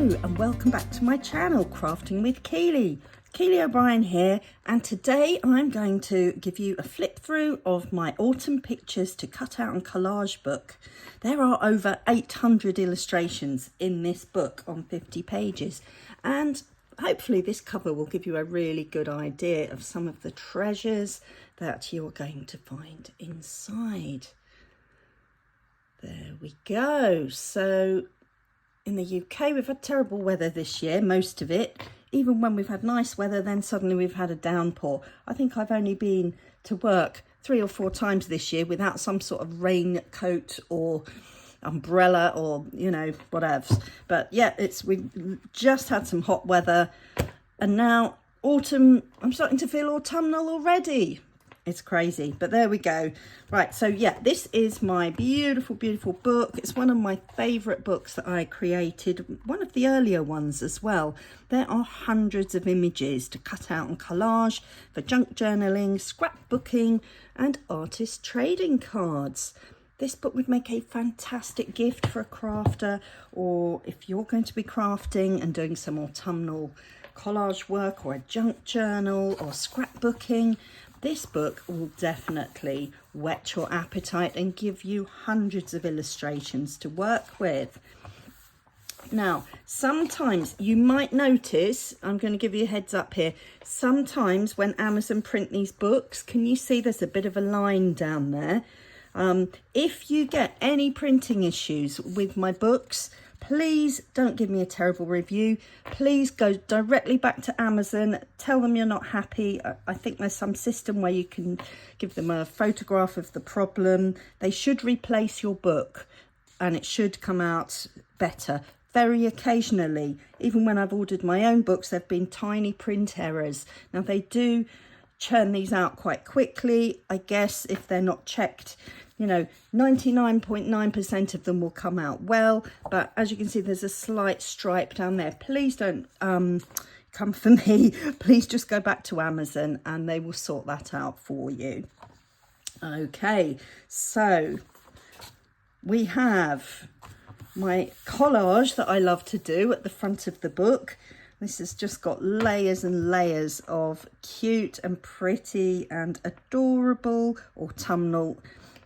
Hello and welcome back to my channel, Crafting with Keely. Keely O'Brian here, and today I'm going to give you a flip through of my autumn pictures to cut out and collage book. There are over 800 illustrations in this book on 50 pages, and hopefully this cover will give you a really good idea of some of the treasures that you're going to find inside. There we go. So in the UK, we've had terrible weather this year, most of it. Even when we've had nice weather, then suddenly we've had a downpour. I think I've only been to work 3 or 4 times this year without some sort of raincoat or umbrella or, you know, whatever. But yeah, we've just had some hot weather, and now autumn, I'm starting to feel autumnal already. It's crazy, but there we go. Right, so yeah, this is my beautiful, beautiful book. It's one of my favourite books that I created, one of the earlier ones as well. There are hundreds of images to cut out and collage for junk journaling, scrapbooking, and artist trading cards. This book would make a fantastic gift for a crafter, or if you're going to be crafting and doing some autumnal collage work, or a junk journal, or scrapbooking. This book will definitely whet your appetite and give you hundreds of illustrations to work with. Now, sometimes you might notice, I'm going to give you a heads up here, sometimes when Amazon print these books, can you see there's a bit of a line down there? If you get any printing issues with my books, please don't give me a terrible review. Please go directly back to Amazon. Tell them you're not happy. I think there's some system where you can give them a photograph of the problem. They should replace your book and it should come out better. Very occasionally, even when I've ordered my own books, there have been tiny print errors. Now they do churn these out quite quickly. I guess if they're not checked, you know, 99.9% of them will come out well, but as you can see, there's a slight stripe down there. Please don't come for me. Please just go back to Amazon and they will sort that out for you. Okay, so we have my collage that I love to do at the front of the book. This has just got layers and layers of cute and pretty and adorable autumnal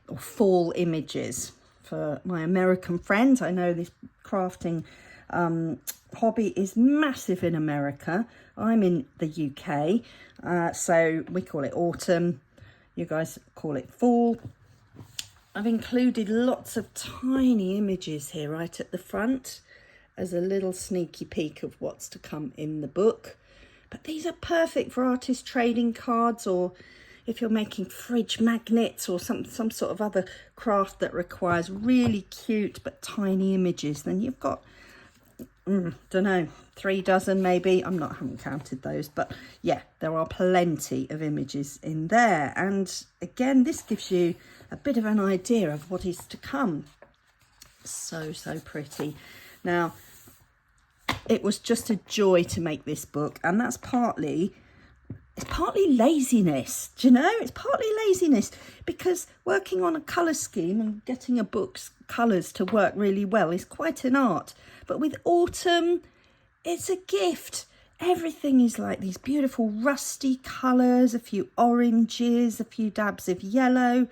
or fall images for my American friends. I know this crafting hobby is massive in America. I'm in the UK, so we call it autumn. You guys call it fall. I've included lots of tiny images here right at the front as a little sneaky peek of what's to come in the book. But these are perfect for artist trading cards, or if you're making fridge magnets or some sort of other craft that requires really cute but tiny images. Then you've got, don't know, 3 dozen maybe. I haven't counted those, but yeah, there are plenty of images in there. And again, this gives you a bit of an idea of what is to come. So pretty. Now, it was just a joy to make this book, and that's partly laziness. Do you know? It's partly laziness, because working on a colour scheme and getting a book's colours to work really well is quite an art. But with autumn, it's a gift. Everything is like these beautiful rusty colours, a few oranges, a few dabs of yellow.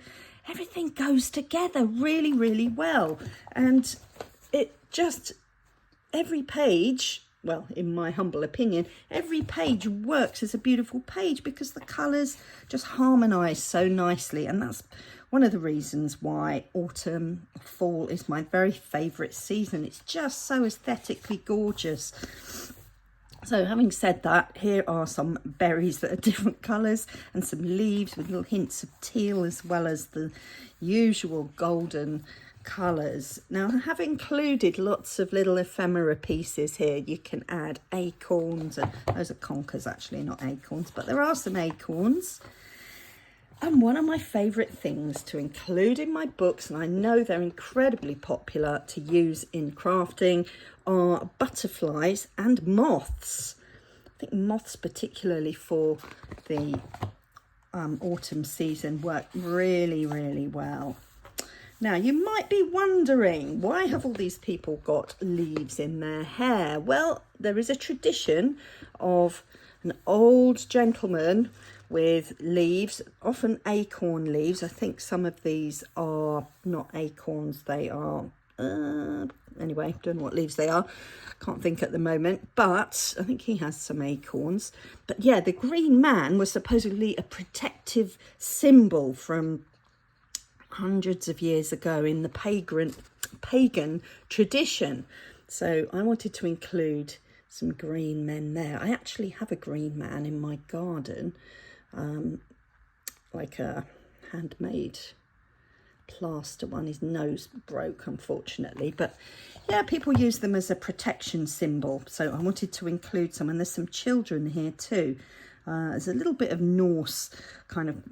Everything goes together really, really well. And it just, every page, well, in my humble opinion, every page works as a beautiful page because the colours just harmonise so nicely. And that's one of the reasons why autumn, fall is my very favourite season. It's just so aesthetically gorgeous. So having said that, here are some berries that are different colours and some leaves with little hints of teal, as well as the usual golden colours. Now, I have included lots of little ephemera pieces here. You can add acorns, and those are conkers actually, not acorns, but there are some acorns. And one of my favourite things to include in my books, and I know they're incredibly popular to use in crafting, are butterflies and moths. I think moths, particularly for the autumn season, work really, really well. Now, you might be wondering, why have all these people got leaves in their hair? Well, there is a tradition of an old gentleman with leaves, often acorn leaves. I think some of these are not acorns, they are, anyway, don't know what leaves they are. Can't think at the moment, but I think he has some acorns. But yeah, the green man was supposedly a protective symbol from hundreds of years ago in the pagan tradition. So I wanted to include some green men there. I actually have a green man in my garden, like a handmade plaster one. His nose broke, unfortunately, but yeah, people use them as a protection symbol, so I wanted to include some. And there's some children here too. There's a little bit of Norse kind of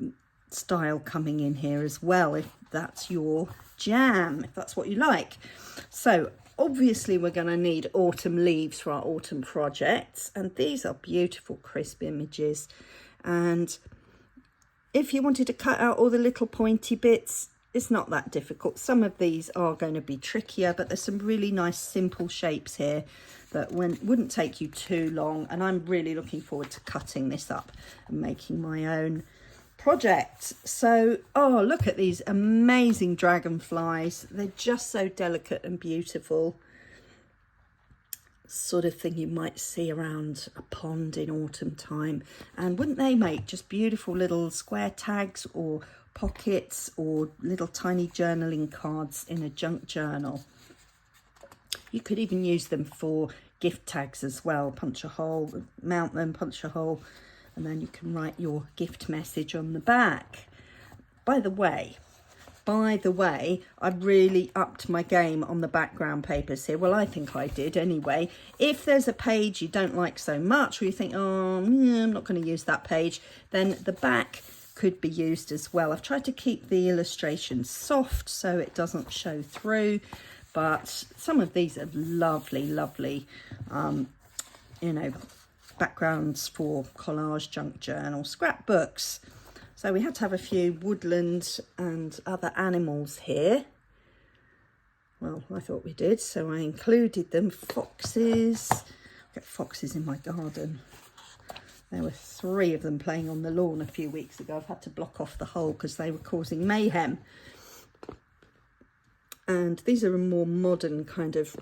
style coming in here as well, if that's your jam, if that's what you like. So obviously we're going to need autumn leaves for our autumn projects, and these are beautiful crisp images. And if you wanted to cut out all the little pointy bits, it's not that difficult. Some of these are going to be trickier, but there's some really nice simple shapes here that wouldn't take you too long. And I'm really looking forward to cutting this up and making my own project. So, oh, look at these amazing dragonflies. They're just so delicate and beautiful. Sort of thing you might see around a pond in autumn time. And wouldn't they make just beautiful little square tags or pockets or little tiny journaling cards in a junk journal? You could even use them for gift tags as well. Punch a hole, mount them, punch a hole, and then you can write your gift message on the back. By the way, I've really upped my game on the background papers here. Well, I think I did anyway. If there's a page you don't like so much, or you think, oh, I'm not going to use that page, then the back could be used as well. I've tried to keep the illustration soft so it doesn't show through, but some of these are lovely, lovely, you know, backgrounds for collage, junk journal, scrapbooks. So we had to have a few woodland and other animals here. Well, I thought we did, so I included them. Foxes. I've got foxes in my garden. There were 3 of them playing on the lawn a few weeks ago. I've had to block off the hole because they were causing mayhem. And these are a more modern kind of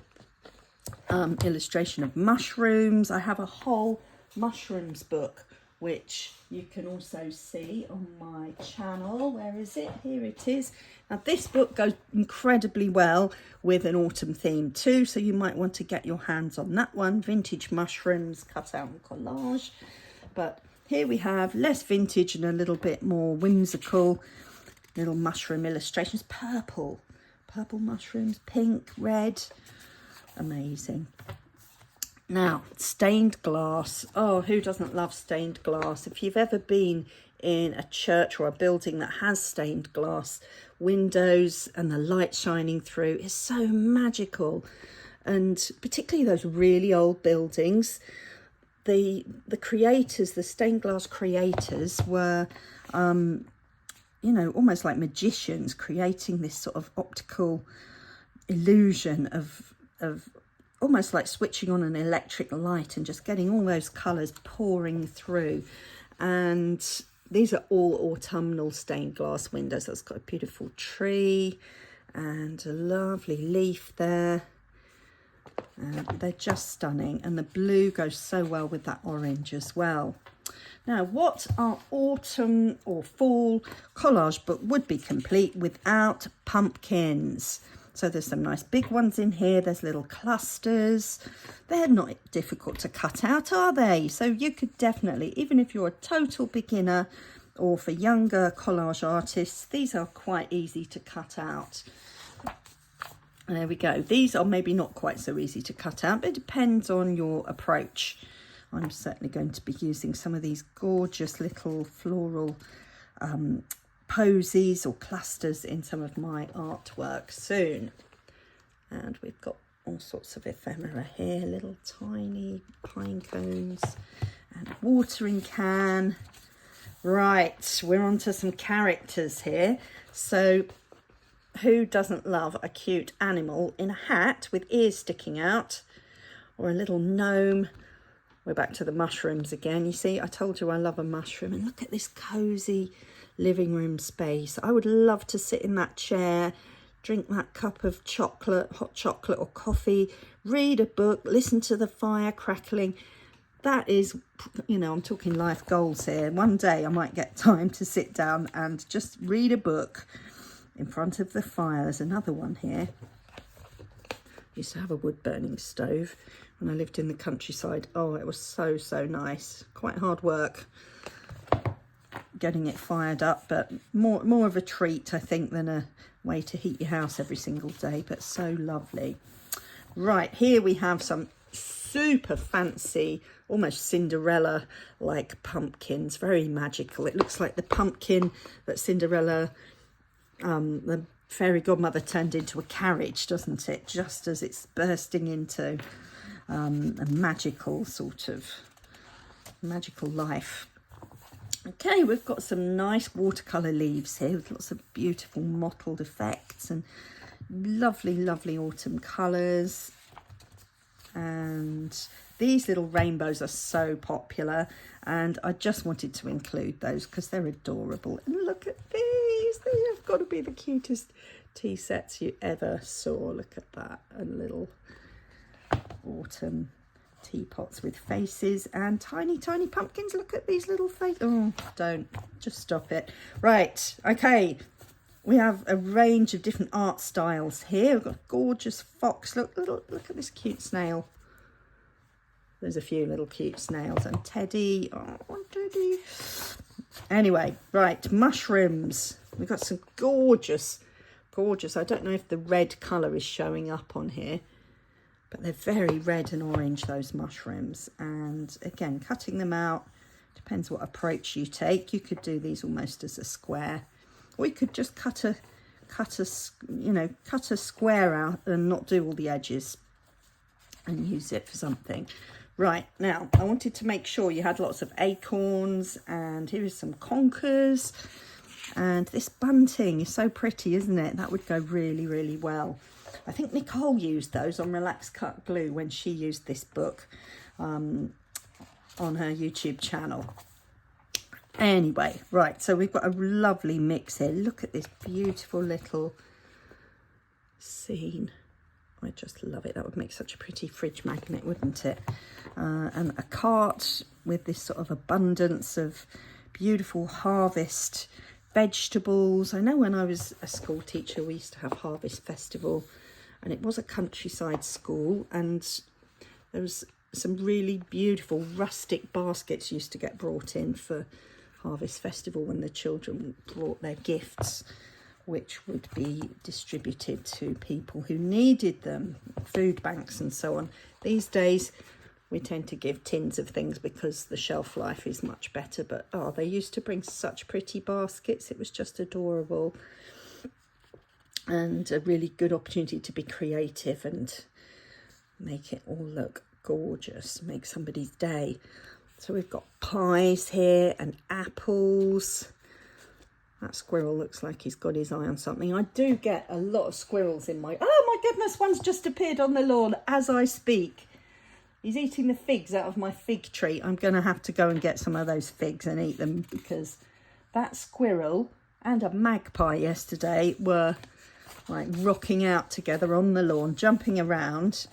illustration of mushrooms. I have a whole mushrooms book, which you can also see on my channel. Where is it? Here it is. Now this book goes incredibly well with an autumn theme too, so you might want to get your hands on that one. Vintage mushrooms, cut out and collage. But here we have less vintage and a little bit more whimsical little mushroom illustrations. Purple mushrooms, pink, red, amazing. Now, stained glass. Oh, who doesn't love stained glass? If you've ever been in a church or a building that has stained glass windows and the light shining through, it's so magical. And particularly those really old buildings, the creators, the stained glass creators were, you know, almost like magicians, creating this sort of optical illusion of almost like switching on an electric light and just getting all those colours pouring through. And these are all autumnal stained glass windows. That's got a beautiful tree and a lovely leaf there. They're just stunning, and the blue goes so well with that orange as well. Now, what our autumn or fall collage book would be complete without pumpkins? So there's some nice big ones in here. There's little clusters. They're not difficult to cut out, are they? So you could definitely, even if you're a total beginner or for younger collage artists, these are quite easy to cut out. There we go. These are maybe not quite so easy to cut out, but it depends on your approach. I'm certainly going to be using some of these gorgeous little floral posies or clusters in some of my artwork soon. And we've got all sorts of ephemera here, little tiny pine cones and a watering can. Right, we're on to some characters here. So who doesn't love a cute animal in a hat with ears sticking out, or a little gnome? We're back to the mushrooms again. You see, I told you I love a mushroom. And look at this cosy living room space. I would love to sit in that chair, drink that cup of chocolate, hot chocolate or coffee, read a book, listen to the fire crackling. That is, you know, I'm talking life goals here. One day I might get time to sit down and just read a book in front of the fire. There's another one here. I used to have a wood burning stove when I lived in the countryside. Oh, it was so nice. Quite hard work getting it fired up, but more of a treat, I think, than a way to heat your house every single day, but so lovely. Right, here we have some super fancy, almost Cinderella like pumpkins, very magical. It looks like the pumpkin that Cinderella, the fairy godmother, turned into a carriage, doesn't it? Just as it's bursting into a magical sort of magical life. Okay, we've got some nice watercolour leaves here with lots of beautiful mottled effects and lovely autumn colours. And these little rainbows are so popular, and I just wanted to include those because they're adorable. And look at these, they have got to be the cutest tea sets you ever saw. Look at that, and little autumn teapots with faces and tiny pumpkins. Look at these little faces. Oh, don't, just stop it. Right, okay, we have a range of different art styles here. We've got a gorgeous fox. Look at this cute snail. There's a few little cute snails, and Teddy. Oh, Teddy. Anyway, right, mushrooms. We've got some gorgeous. I don't know if the red colour is showing up on here, but they're very red and orange, those mushrooms. And again, cutting them out depends what approach you take. You could do these almost as a square, or you could just cut a square out and not do all the edges and use it for something. Right, now I wanted to make sure you had lots of acorns, and here is some conkers, and this bunting is so pretty, isn't it? That would go really well. I think Nicole used those on Relax Cut Glue when she used this book on her YouTube channel. Anyway, right, so we've got a lovely mix here. Look at this beautiful little scene. I just love it. That would make such a pretty fridge magnet, wouldn't it? And a cart with this sort of abundance of beautiful harvest vegetables. I know when I was a school teacher, we used to have Harvest Festival, and it was a countryside school, and there was some really beautiful rustic baskets used to get brought in for Harvest Festival when the children brought their gifts, which would be distributed to people who needed them, food banks and so on. These days we tend to give tins of things because the shelf life is much better, but they used to bring such pretty baskets. It was just adorable, and a really good opportunity to be creative and make it all look gorgeous, make somebody's day. So we've got pies here and apples. That squirrel looks like he's got his eye on something. I do get a lot of squirrels in my... Oh my goodness, one's just appeared on the lawn as I speak. He's eating the figs out of my fig tree. I'm going to have to go and get some of those figs and eat them, because that squirrel and a magpie yesterday were like rocking out together on the lawn, jumping around.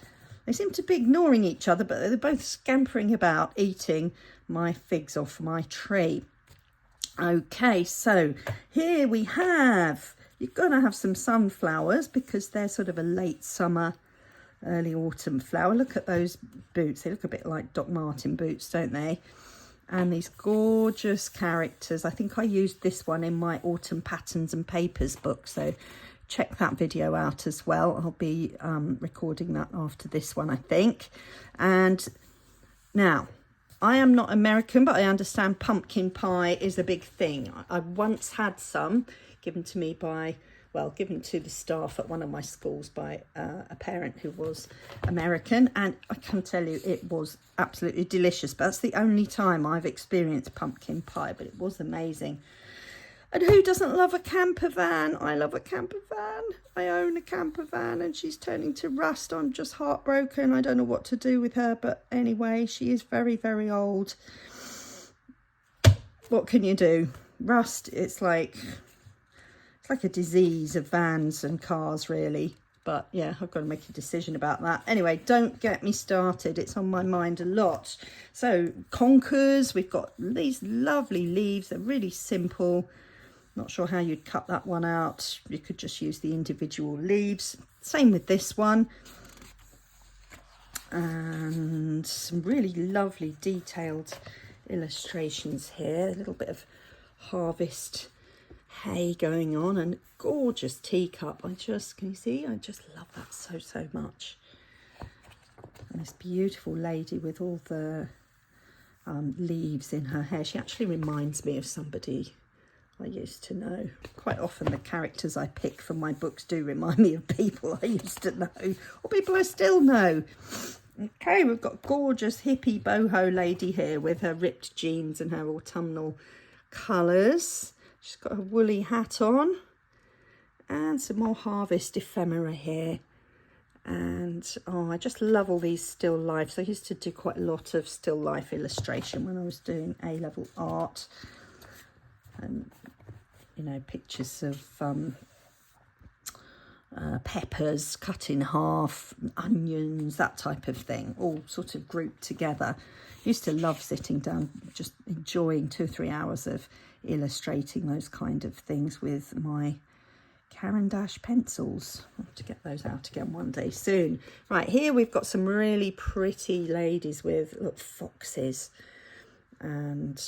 They seem to be ignoring each other, but they're both scampering about, eating my figs off my tree. Okay, so here we have, you've got to have some sunflowers because they're sort of a late summer, early autumn flower. Look at those boots. They look a bit like Doc Marten boots, don't they? And these gorgeous characters. I think I used this one in my Autumn Patterns and Papers book, so check that video out as well. I'll be recording that after this one, I think. And now, I am not American, but I understand pumpkin pie is a big thing. I once had some given to me by, well, given to the staff at one of my schools by a parent who was American, and I can tell you it was absolutely delicious. But that's the only time I've experienced pumpkin pie, but it was amazing. And who doesn't love a camper van? I love a camper van. I own a camper van and she's turning to rust. I'm just heartbroken. I don't know what to do with her. But anyway, she is very, very old. What can you do? Rust, it's like a disease of vans and cars, really. But yeah, I've got to make a decision about that. Anyway, don't get me started. It's on my mind a lot. So conkers, we've got these lovely leaves. They're really simple. Not sure how you'd cut that one out. You could just use the individual leaves. Same with this one. And some really lovely detailed illustrations here. A little bit of harvest hay going on and gorgeous teacup. Can you see? I just love that so much. And this beautiful lady with all the leaves in her hair. She actually reminds me of somebody I used to know. Quite often the characters I pick from my books do remind me of people I used to know or people I still know. Okay, we've got gorgeous hippie boho lady here with her ripped jeans and her autumnal colours. She's got a woolly hat on and some more harvest ephemera here. And oh, I just love all these still lifes. I used to do quite a lot of still life illustration when I was doing A-level art. And, you know, pictures of peppers cut in half, onions, that type of thing, all sort of grouped together. Used to love sitting down, just enjoying 2 or 3 hours of illustrating those kind of things with my Caran d'Ache pencils. I'll have to get those out again one day soon. Right, here we've got some really pretty ladies with, look, foxes and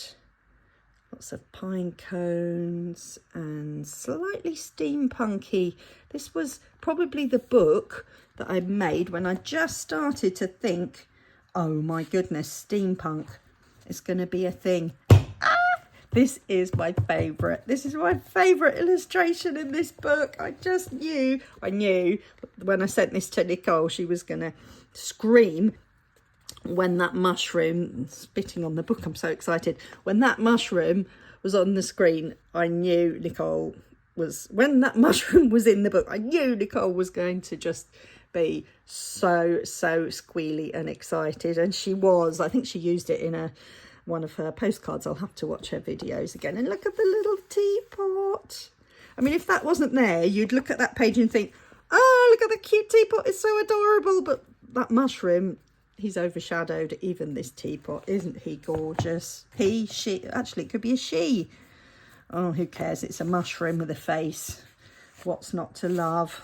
lots of pine cones and slightly steampunky. This was probably the book that I made when I just started to think, oh my goodness, steampunk is going to be a thing. This is my favourite. This is my favourite illustration in this book. I knew when I sent this to Nicole, she was going to scream when that mushroom, spitting on the book, I'm so excited. When that mushroom was on the screen, I knew Nicole was, when that mushroom was in the book, I knew Nicole was going to just be so squealy and excited. And she was. I think she used it in one of her postcards. I'll have to watch her videos again. And look at the little teapot. I mean, if that wasn't there, you'd look at that page and think, oh, look at the cute teapot. It's so adorable. But that mushroom, he's overshadowed even this teapot. Isn't he gorgeous? He, she, actually it could be a she. Oh, who cares? It's a mushroom with a face. What's not to love?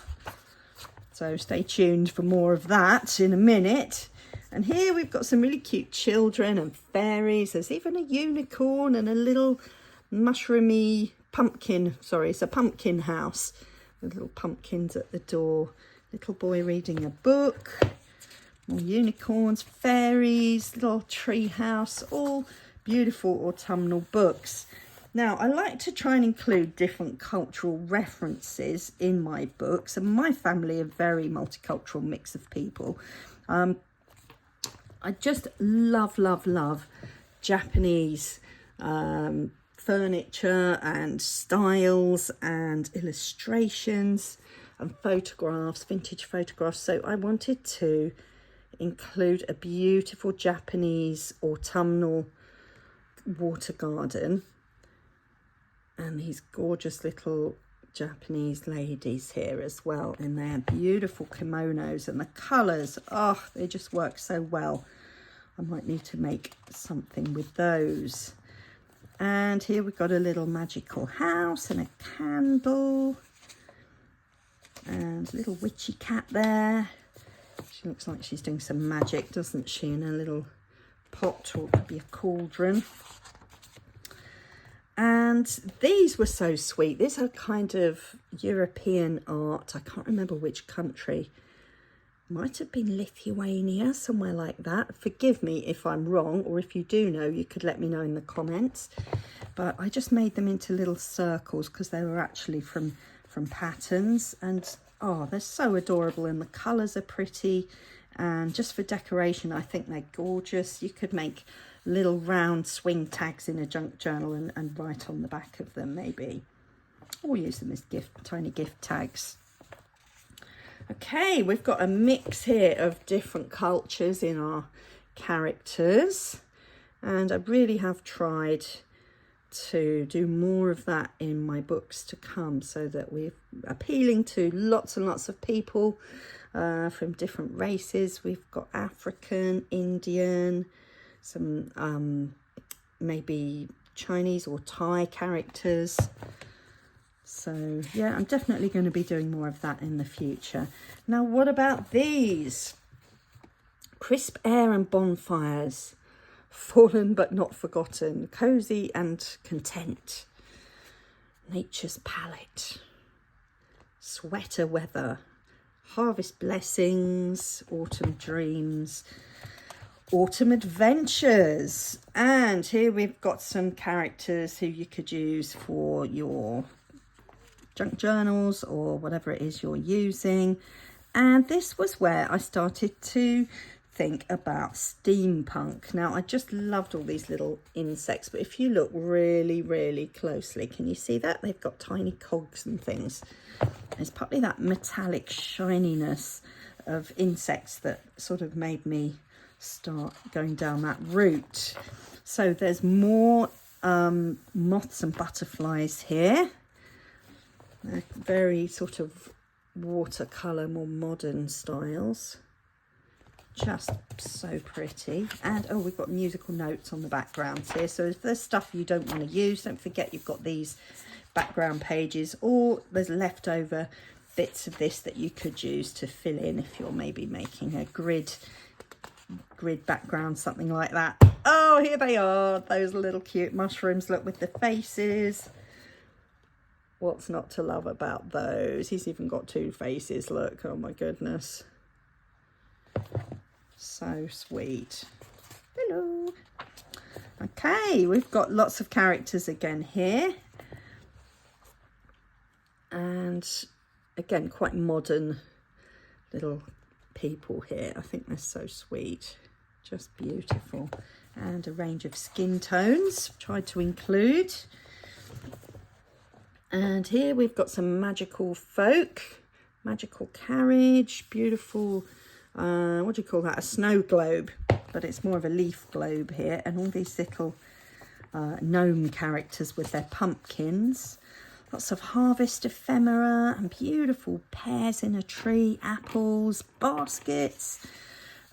So stay tuned for more of that in a minute. And here we've got some really cute children and fairies. There's even a unicorn and a little mushroomy pumpkin. Sorry, it's a pumpkin house with little pumpkins at the door. Little boy reading a book. More unicorns, fairies, little tree house, all beautiful autumnal books. Now, I like to try and include different cultural references in my books, and my family are a very multicultural mix of people. I just love Japanese furniture and styles and illustrations and photographs, vintage photographs. So I wanted to include a beautiful Japanese autumnal water garden and these gorgeous little Japanese ladies here as well in their beautiful kimonos, and the colours, oh, they just work so well. I might need to make something with those. And here we've got a little magical house and a candle and a little witchy cat there. She looks like she's doing some magic, doesn't she, in a little pot, or it could be a cauldron. And these were so sweet. These are kind of European art. I can't remember which country. Might have been Lithuania, somewhere like that. Forgive me if I'm wrong, or if you do know, you could let me know in the comments. But I just made them into little circles because they were actually from patterns. And oh, they're so adorable, and the colours are pretty. And just for decoration, I think they're gorgeous. You could make little round swing tags in a junk journal and write on the back of them maybe. Or use them as tiny gift tags. Okay, we've got a mix here of different cultures in our characters, and I really have tried to do more of that in my books to come, so that we're appealing to lots and lots of people from different races. We've got African, Indian, some maybe Chinese or Thai characters. So yeah, I'm definitely going to be doing more of that in the future. Now, what about these? Crisp air and bonfires, fallen but not forgotten, cozy and content, nature's palette, sweater weather, harvest blessings, autumn dreams, autumn adventures. And here we've got some characters who you could use for your junk journals or whatever it is you're using. And this was where I started to think about steampunk. Now, I just loved all these little insects, but if you look really, really closely, can you see that? They've got tiny cogs and things. It's probably that metallic shininess of insects that sort of made me start going down that route. So there's more moths and butterflies here. They're very sort of watercolour, more modern styles. Just so pretty. And oh, we've got musical notes on the background here. So if there's stuff you don't want to use, don't forget you've got these background pages, or there's leftover bits of this that you could use to fill in if you're maybe making a grid background, something like that. Oh, here they are, those little cute mushrooms. Look, with the faces. What's not to love about those? He's even got two faces, look. Oh my goodness. So sweet. Hello. Okay, we've got lots of characters again here. And again, quite modern little people here. I think they're so sweet. Just beautiful. And a range of skin tones tried to include. And here we've got some magical folk, magical carriage, beautiful, what do you call that? A snow globe, but it's more of a leaf globe here. And all these little gnome characters with their pumpkins. Lots of harvest ephemera and beautiful pears in a tree, apples, baskets.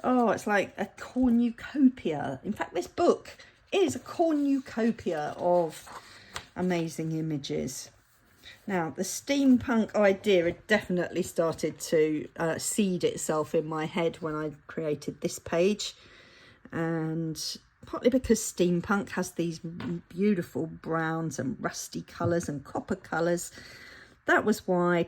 Oh, it's like a cornucopia. In fact, this book is a cornucopia of amazing images. Now, the steampunk idea had definitely started to seed itself in my head when I created this page. And partly because steampunk has these beautiful browns and rusty colours and copper colours. That was why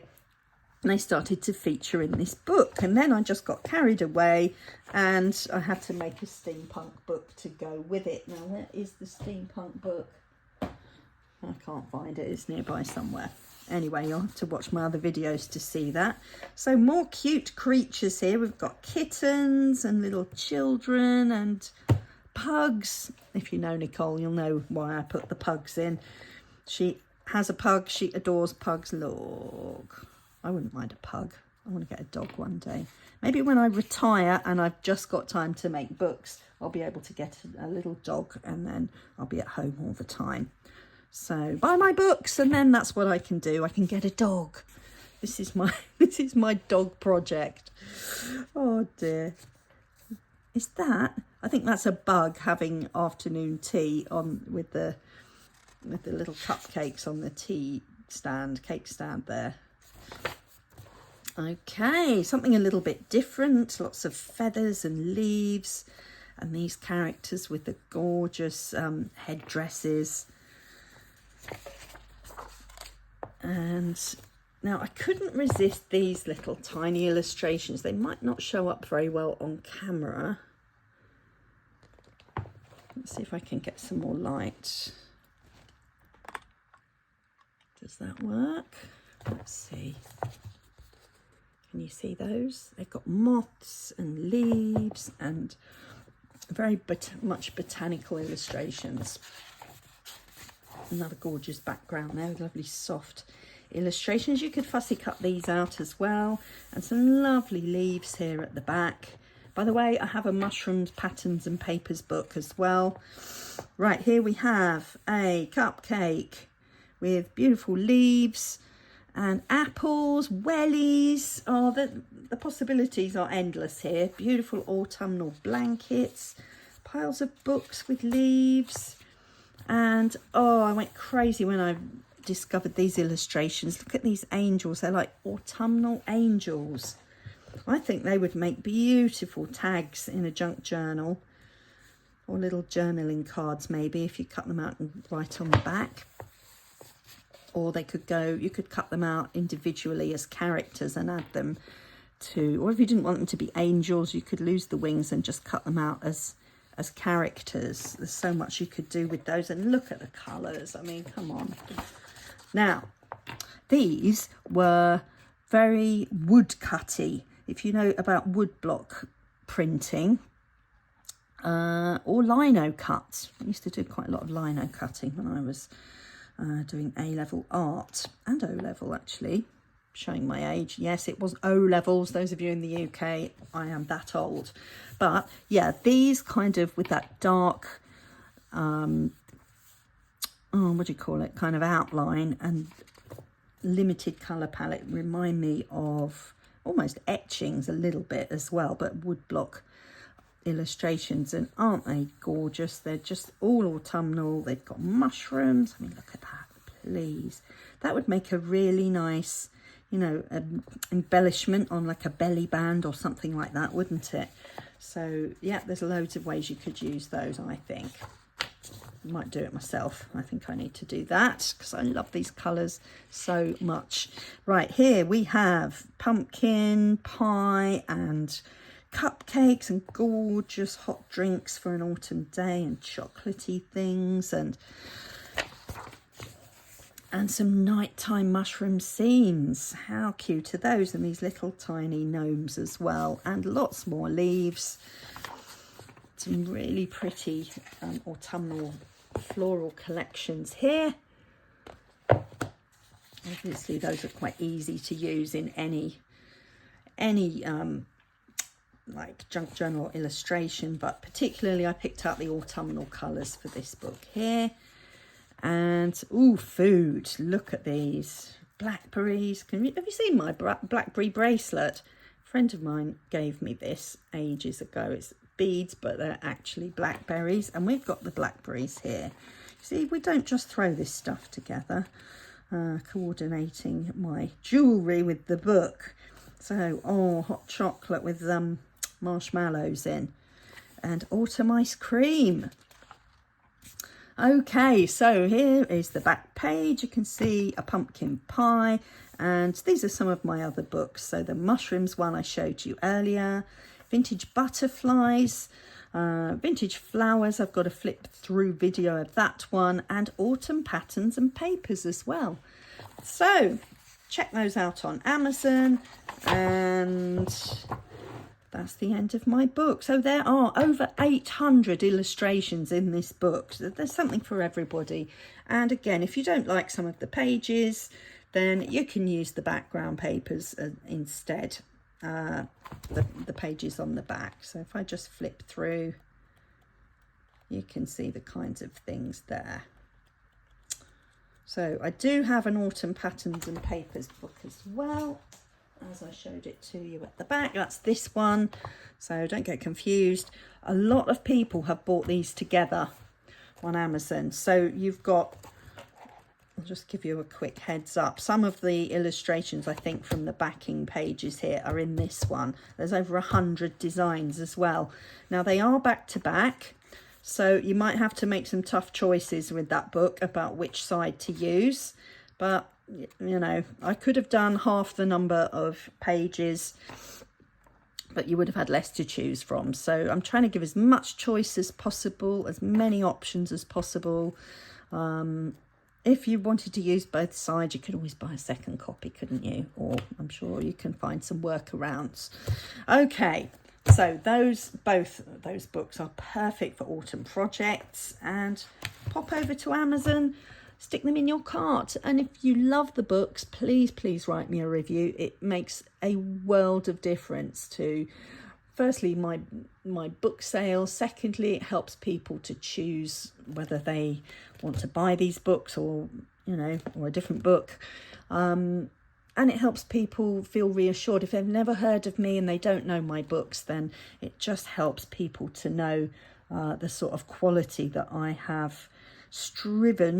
they started to feature in this book. And then I just got carried away and I had to make a steampunk book to go with it. Now, where is the steampunk book? I can't find it. It's nearby somewhere. Anyway, you'll have to watch my other videos to see that. So more cute creatures here. We've got kittens and little children and pugs. If you know Nicole, you'll know why I put the pugs in. She has a pug. She adores pugs. Look, I wouldn't mind a pug. I want to get a dog one day. Maybe when I retire and I've just got time to make books, I'll be able to get a little dog and then I'll be at home all the time. So buy my books and then that's what I can do. I can get a dog. This is my dog project. Oh dear. Is that? I think that's a bug having afternoon tea on with the little cupcakes on the cake stand there. Okay, something a little bit different. Lots of feathers and leaves, and these characters with the gorgeous headdresses. And now I couldn't resist these little tiny illustrations. They might not show up very well on camera. Let's see if I can get some more light. Does that work? Let's see. Can you see those? They've got moths and leaves and very much botanical illustrations. Another gorgeous background there with lovely soft illustrations. You could fussy cut these out as well, and some lovely leaves here at the back. By the way, I have a mushrooms, patterns and papers book as well. Right, here we have a cupcake with beautiful leaves and apples, wellies. Oh, the possibilities are endless here. Beautiful autumnal blankets, piles of books with leaves. And oh, I went crazy when I discovered these illustrations. Look at these angels. They're like autumnal angels. I think they would make beautiful tags in a junk journal, or little journaling cards maybe, if you cut them out and write on the back. Or they could go, you could cut them out individually as characters and add them to, or if you didn't want them to be angels, you could lose the wings and just cut them out as characters. There's so much you could do with those. And look at the colours. I mean, come on. Now, these were very woodcutty. If you know about woodblock printing or lino cut. I used to do quite a lot of lino cutting when I was doing A-level art and O-level actually. Showing my age. Yes, it was O-levels. Those of you in the UK, I am that old. But yeah, these kind of with that dark, what do you call it? Kind of outline and limited colour palette remind me of almost etchings a little bit as well, but woodblock illustrations. And aren't they gorgeous? They're just all autumnal. They've got mushrooms. I mean, look at that, please. That would make a really nice, you know, an embellishment on like a belly band or something like that, wouldn't it? So yeah, there's loads of ways you could use those, I think. I might do it myself. I think I need to do that because I love these colours so much. Right, here we have pumpkin pie and cupcakes and gorgeous hot drinks for an autumn day and chocolatey things and some nighttime mushroom scenes. How cute are those? And these little tiny gnomes as well, and lots more leaves. Some really pretty autumnal floral collections here. Obviously those are quite easy to use in any like junk journal illustration, but particularly I picked out the autumnal colours for this book here. And ooh, food, look at these blackberries. Have you seen my blackberry bracelet? A friend of mine gave me this ages ago. It's beads, but they're actually blackberries, and we've got the blackberries here. See, we don't just throw this stuff together. Coordinating my jewellery with the book. So, oh, hot chocolate with marshmallows in, and autumn ice cream. Okay, so here is the back page. You can see a pumpkin pie, and these are some of my other books. So the mushrooms one I showed you earlier, vintage butterflies, vintage flowers. I've got a flip through video of that one, and autumn patterns and papers as well. So check those out on Amazon, and that's the end of my book. So there are over 800 illustrations in this book. So there's something for everybody. And again, if you don't like some of the pages, then you can use the background papers instead, the pages on the back. So if I just flip through, you can see the kinds of things there. So I do have an autumn patterns and papers book as well, as I showed it to you at the back. That's this one, so don't get confused. A lot of people have bought these together on Amazon. So you've got, I'll just give you a quick heads up. Some of the illustrations, I think, from the backing pages here are in this one. There's over 100 designs as well. Now they are back to back, so you might have to make some tough choices with that book about which side to use. But you know, I could have done half the number of pages, but you would have had less to choose from. So I'm trying to give as much choice as possible, as many options as possible. If you wanted to use both sides, you could always buy a second copy, couldn't you? Or I'm sure you can find some workarounds. Okay, So both those books are perfect for autumn projects, and pop over to Amazon, stick them in your cart. And if you love the books, please write me a review. It makes a world of difference to, firstly, my book sales. Secondly, it helps people to choose whether they want to buy these books or a different book. And it helps people feel reassured. If they've never heard of me and they don't know my books, then it just helps people to know the sort of quality that I have strived,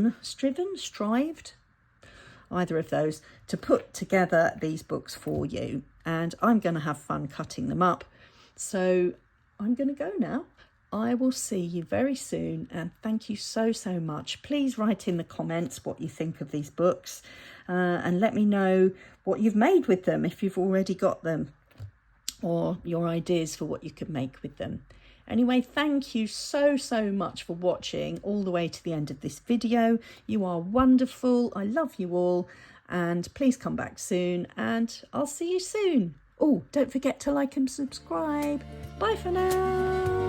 either of those, to put together these books for you. And I'm going to have fun cutting them up. So I'm going to go now. I will see you very soon, and thank you so much. Please write in the comments what you think of these books, and let me know what you've made with them, if you've already got them, or your ideas for what you could make with them. Anyway, thank you so much for watching all the way to the end of this video. You are wonderful. I love you all, and please come back soon, and I'll see you soon. Oh, don't forget to like and subscribe. Bye for now.